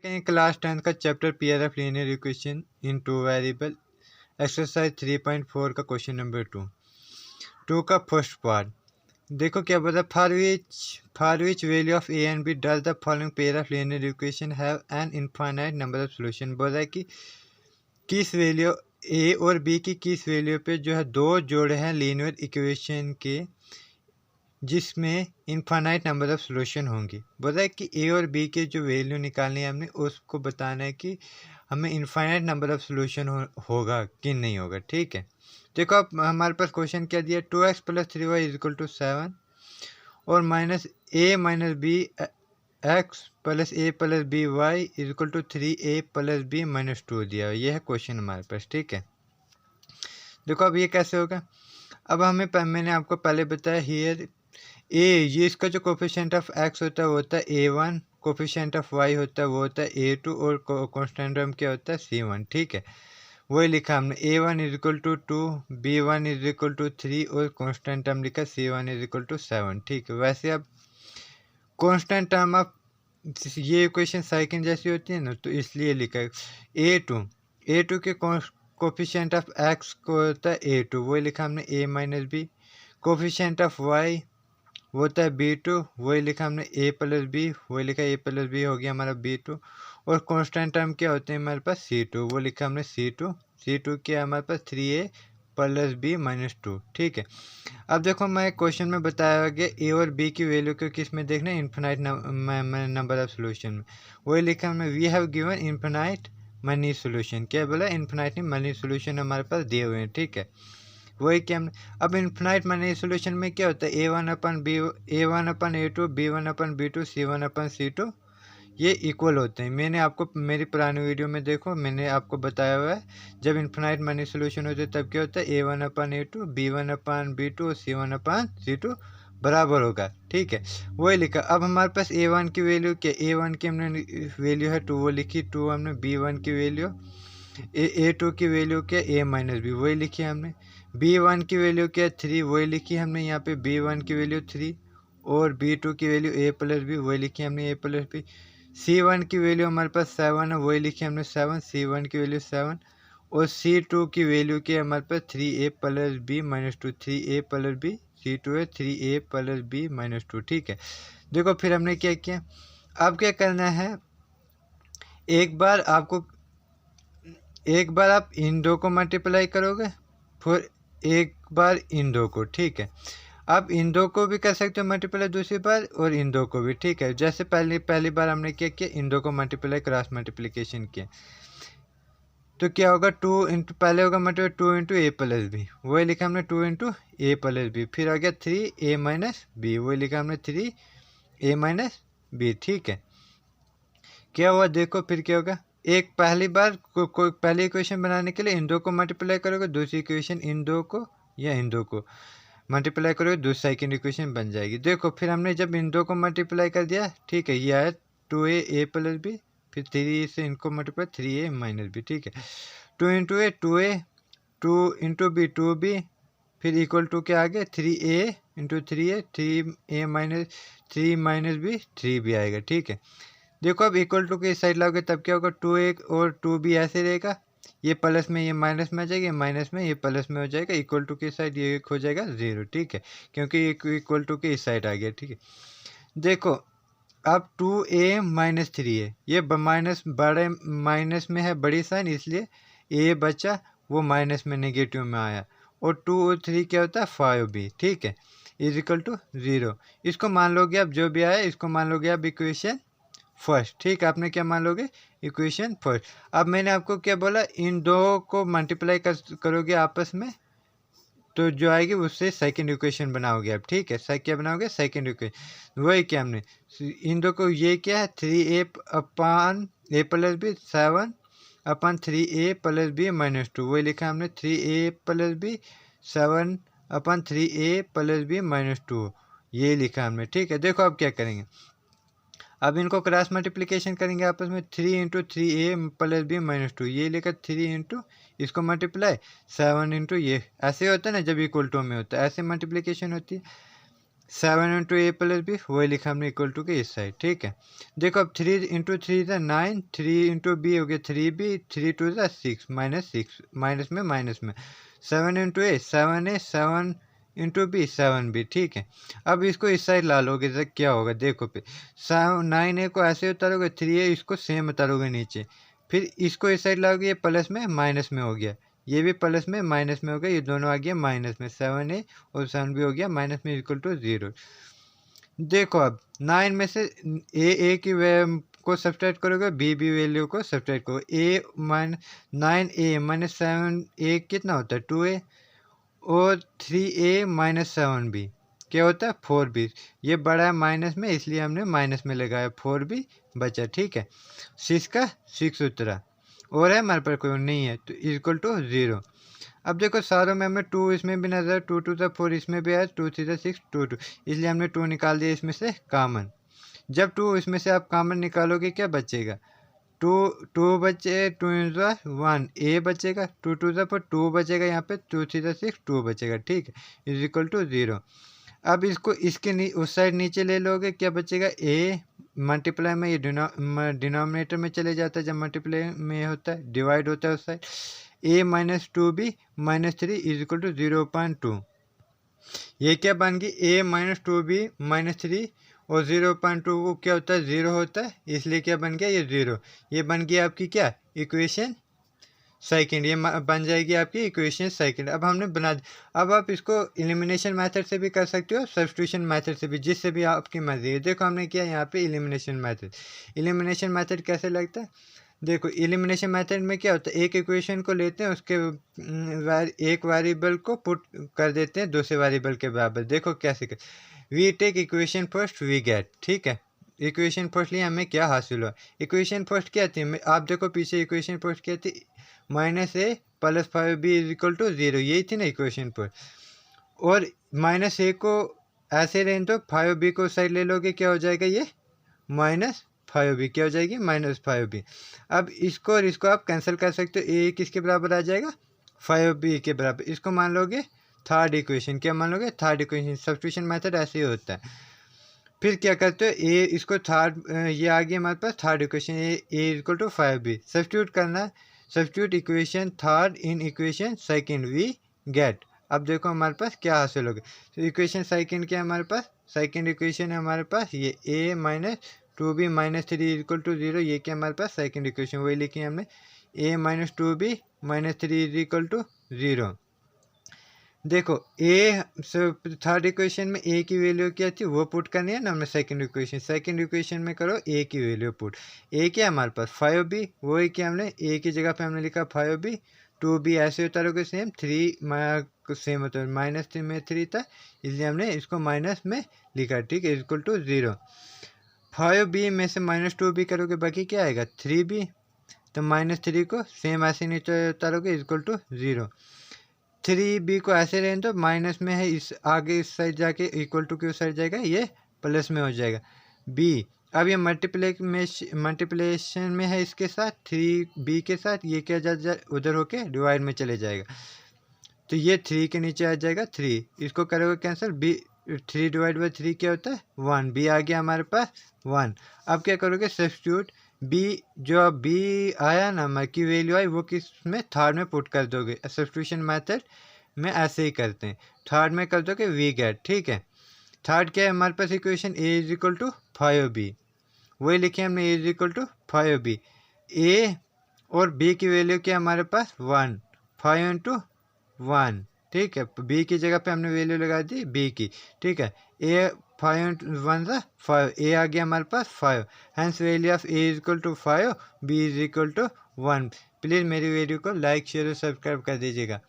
कहीं क्लास 10 का chapter pair of linear equation in two variable exercise 3.4 का question number 2 का फर्स्ट पार्ट। देखो क्या बोला, for which value of A and B does the following pair of linear equation have an infinite number of solution. बोला है कि किस value ए और बी की किस वैल्यू पे जो है दो जोड़े हैं लीनियर इक्वेशन के जिसमें इनफाइनाइट नंबर ऑफ सॉल्यूशन होंगी। बोला है कि ए और बी के जो वैल्यू निकालनी है हमने उसको बताना है कि हमें इनफाइनाइट नंबर ऑफ सॉल्यूशन होगा कि नहीं होगा। ठीक है, देखो अब हमारे पास क्वेश्चन क्या दिया, 2x + 3y = 7 और -a - b x + a + by = 3a + b - 2 दिया। यह है क्वेश्चन हमारे पास। ठीक है, देखो अब ये कैसे होगा। अब मैंने आपको पहले बताया हियर ये इसका जो कोफिशिएंट ऑफ x होता है वो होता है a1, कोफिशिएंट ऑफ y होता है वो होता है a2 और कांस्टेंट टर्म क्या होता है c1। ठीक है, वही लिखा हमने, a1 = 2, b1 = 3 और कांस्टेंट टर्म लिखा c1 = 7। ठीक है, वैसे अब कांस्टेंट टर्म ऑफ ये इक्वेशन साइकिन जैसी होती है ना, तो इसलिए लिखा है a2 के कोफिशिएंट ऑफ x को होता है a2, वही लिखा हमने a - b, coefficient of y वो होता है b2, वही लिखा हमने a + b, वही लिखा a + b हो गया हमारा b2 और कांस्टेंट टर्म क्या होते हैं हमारे पास c2, वो लिखा हमने c2 क्या है हमारे पास 3a + b - 2। ठीक है, अब देखो मैं क्वेश्चन में बताया गया ए और बी की वैल्यू को किस में देखना है, इन्फिनाइट नंबर ऑफ सॉल्यूशन में। वही लिखा हमने we have given infinite many solution. क्या बोला, इन्फिनाइट मनी सॉल्यूशन हमारे पास दिए हुए हैं। ठीक है, वही क्या अब इन्फिनाइट मनी सॉल्यूशन में क्या होता है, a1/a2, b1/b2, c1/c2 ये इक्वल होते हैं। मैंने आपको मेरी पुरानी वीडियो में देखो, मैंने आपको बताया हुआ है जब इन्फिनाइट मनी सॉल्यूशन होते हैं तब क्या होता है, a1/a2, b1/b2 और c1/c2 बराबर होगा। ठीक है, वही लिखा। अब हमारे पास a1 की वैल्यू क्या, a1 की हमने वैल्यू है 2, वो लिखी 2 हमने, b1 की वैल्यू a2 की वैल्यू क्या a - b, वही लिखी हमने, b1 की वैल्यू क्या 3, वही लिखी हमने यहाँ पे b1 की वैल्यू 3 और b2 की वैल्यू a + b, वही लिखी हमने a + b, c1 की वैल्यू हमारे पास 7 है, वही लिखी हमने 7, c1 की वैल्यू 7 और c2 की वैल्यू क्या है हमारे पास 3a + b - 2, 3a + b, c2 है 3a + b - 2। ठीक है, देखो फिर हमने क्या किया, अब क्या करना है, एक बार आप इन दो को मल्टीप्लाई करोगे, फिर एक बार इन दो को। ठीक है, आप इन दो को भी कर सकते हो मल्टीप्लाई दूसरी बार और इन दो को भी। ठीक है, जैसे पहली बार हमने क्या किया, इन दो को मल्टीप्लाई क्रॉस मल्टीप्लिकेशन किया तो क्या होगा, पहले होगा मल्टीप्लाई 2 × a + b, वही लिखा हमने 2 × a + b, फिर आ गया 3a - b, वही लिखा हमने 3a - b। ठीक है, क्या हुआ देखो फिर क्या होगा, एक पहली बार कोई पहली इक्वेशन बनाने के लिए इन दो को मल्टीप्लाई करोगे, दूसरी इक्वेशन इन दो को या इन दो को मल्टीप्लाई करोगे, दूसरी सेकंड इक्वेशन बन जाएगी। देखो फिर हमने जब इन दो को मल्टीप्लाई कर दिया, ठीक है, ये आया 2a + b, फिर 3 से इनको मल्टीप्लाई 3a - b। ठीक है, 2 × a 2a, 2 × b 2b, फिर इक्वल टू क्या आ गया 3a × 3a, 3 b 3b आएगा। ठीक है, देखो अब इक्वल टू के इस साइड लाओगे तब क्या होगा, 2a और 2b ऐसे रहेगा, ये प्लस में ये माइनस में आ जाएगा, माइनस में ये प्लस में हो जाएगा, इक्वल टू के साइड ये हो जाएगा 0। ठीक है, क्योंकि ये इक्वल टू के इस साइड आ गया। ठीक है, देखो अब 2a - 3a, ये माइनस बड़े माइनस में है बड़ी साइन, इसलिए a बचा वो माइनस में नेगेटिव में आया, और 2 और 3 क्या होता है 5b। ठीक है, = 0। इसको मान लोगे आप, जो भी आया इसको मान लोगे आप इक्वेशन फर्स्ट। ठीक है, आपने क्या मान लोगे, इक्वेशन फर्स्ट। अब मैंने आपको क्या बोला, इन दो को मल्टीप्लाई करोगे आपस में तो जो आएगी उससे सेकंड इक्वेशन बनाओगे आप। ठीक है, क्या बनाओगे, सेकंड इक्वेशन। वही क्या हमने इन दो को, ये क्या है 3a/a + b, 7/3a + b - 2, वही लिखा हमने 3a + b 7/3a + b - 2, ये लिखा हमने। ठीक है, देखो अब क्या करेंगे, अब इनको क्रॉस मल्टीप्लिकेशन करेंगे आपस में, 3 × 3a + b - 2, ये लेकर 3 × इसको मल्टीप्लाई 7 × ये, ऐसे होता है ना जब इक्वल टू में होता है, ऐसे मल्टीप्लिकेशन होती है। 7 इंटू ए प्लस बी, वही लिखा हमने इक्वल टू के इस साइड, ठीक है। देखो अब 3 इंटू 3 ज़ा 9, 3 इंटू बी हो गया 3b, 3 2 ज़ा 6, -6, माइनस में 7 इंटू ए 7a, 7 इंटू बी 7b, ठीक है। अब इसको इस साइड ला लोगे तो क्या होगा, देखो पे 9a को ऐसे उतारोगे, 3a इसको सेम उतारोगे नीचे, फिर इसको इस साइड लाओगे, ये प्लस में माइनस में हो गया, ये भी प्लस में माइनस में हो गया, ये दोनों आ गया माइनस में, 7a और 7 भी हो गया माइनस में इक्वल टू 0। देखो अब 9 में से ए की को सब्सट्रैक्ट करोगे, बी वैल्यू को सब्सट्रैक्ट करो, ए माइनस 9a माइनस 7a कितना होता है 2a, और 3a माइनस 7b क्या होता है 4b। ये बड़ा है माइनस में, इसलिए हमने माइनस में लगाया, 4b बचा, ठीक है। 6 का 6 उतरा, और है हमारे पास कोई नहीं है, तो इक्वल टू 0। अब देखो सारों में हमें 2 इसमें भी नजर, 2 2 ज़ा 4 इसमें भी है, 2 3 ज़ा 6, 2 2, इसलिए हमने 2 निकाल दिया इसमें से कॉमन। जब 2 इसमें से आप कॉमन निकालोगे क्या बचेगा, 2 बचे, 2 ज़ा 1 ए बचेगा, 2 2 ज़ा 4 2 बचेगा, यहाँ पे 2 3 ज़ा 6 2 बचेगा, ठीक है, इज इक्वल टू 0। अब इसको इसके उस साइड नीचे ले लोगे, क्या बचेगा ए मल्टीप्लाई में, ये डिनोमिनेटर में चले जाता है, जब मल्टीप्लाई में होता है डिवाइड होता है उस side, a minus 2b minus 3 is equal to 0.2। ये क्या बन गई, a माइनस 2b माइनस 3 और 0.2 को क्या होता है 0 होता है, इसलिए क्या बन गया ये 0। ये बन गया आपकी क्या इक्वेशन सेकंड, ये बन जाएगी आपकी इक्वेशन सेकंड। अब हमने बना, अब आप इसको एलिमिनेशन मेथड से भी कर सकते हो, सब्स्टिट्यूशन मेथड से भी, जिससे भी आपकी मर्जी है। देखो हमने किया यहाँ पे एलिमिनेशन मेथड। एलिमिनेशन मेथड कैसे लगता है, देखो एलिमिनेशन मेथड में क्या होता है, एक इक्वेशन को लेते हैं, उसके एक वेरिएबल को पुट कर देते हैं दूसरे वेरिएबल के बराबर। देखो कैसे कर, we take equation first we get, ठीक है। इक्वेशन फर्स्ट लिए हमें क्या हासिल हुआ, इक्वेशन फर्स्ट क्या थी, आप देखो पीछे इक्वेशन फर्स्ट क्या थी, -a plus 5b is equal to 0, यही थी ना इक्वेशन फर्स्ट। और -a को ऐसे रहने दो, 5b को साइड ले लोगे, क्या हो जाएगा ये -5b, क्या हो जाएगी -5b। अब इसको और इसको आप कैंसिल कर सकते हो, a किसके बराबर आ जाएगा 5b के बराबर। इसको मान लोगे थर्ड इक्वेशन, क्या मान लोगे थर्ड इक्वेशन। सब्स्टिट्यूशन मेथड ऐसे ही होता है। फिर क्या करते हो, ए इसको थर्ड, ये आ गया हमारे पास third equation, A equal to 5b, substitute करना, substitute equation third in equation second we get. अब देखो हमारे पास क्या हासिल होगा, तो इक्वेशन सेकंड क्या है हमारे पास, सेकंड इक्वेशन है हमारे पास ये a minus 2b minus 3 equal to 0, ये क्या हमारे पास सेकंड इक्वेशन, वही लिखी है हमने, a minus 2b minus 3 equal to 0। देखो ए थर्ड इक्वेशन में ए की वैल्यू क्या थी वो पुट करनी है ना हमने, सेकंड इक्वेशन में करो ए की वैल्यू पुट। ए क्या हमारे पास 5b, वही क्या हमने ए की जगह पे हमने लिखा 5b, 2b ऐसे उतारोगे सेम, 3 सेम होता है, -3 में 3 था, इसलिए हमने इसको माइनस में लिखा, ठीक है, इक्वल टू 0। 5b में से -2b करोगे बाकी क्या आएगा 3b, तो -3 को सेम ऐसे नीचे उतारोगे इक्वल टू 0। 3b को ऐसे रहने दो, माइनस में है, इस आगे इस साइड जाके इक्वल टू की उस साइड जाएगा, ये प्लस में हो जाएगा b। अब ये मल्टीप्लिकेशन में है इसके साथ 3b के साथ, ये क्या जा उधर होके डिवाइड में चले जाएगा, तो ये 3 के नीचे आ जाएगा 3, इसको करोगे कैंसिल, b 3 डिवाइड बाई 3 क्या होता है 1, b आ गया हमारे पास 1। अब क्या करोगे सब्स्टिट्यूट, b जो b आया ना की वैल्यू आई वो किस में थर्ड में पुट कर दोगे। सब्स्टिट्यूशन मेथड में ऐसे ही करते हैं, थर्ड में कर दोगे वी गेट, ठीक है। थर्ड क्या है हमारे पास equation, a is equal to 5b, वही लिखे हमने a is equal to 5b। a और b की वैल्यू क्या हमारे पास 1, 5 इंटू 1, ठीक है, b की जगह पे हमने वैल्यू लगा दी b की, ठीक है। a 5 इंटू 1 ज़ा 5, a आ गया हमारे पास 5, hence value of a is equal to 5, b is equal to 1। Please मेरी वीडियो को लाइक शेयर और सब्सक्राइब कर दीजिएगा।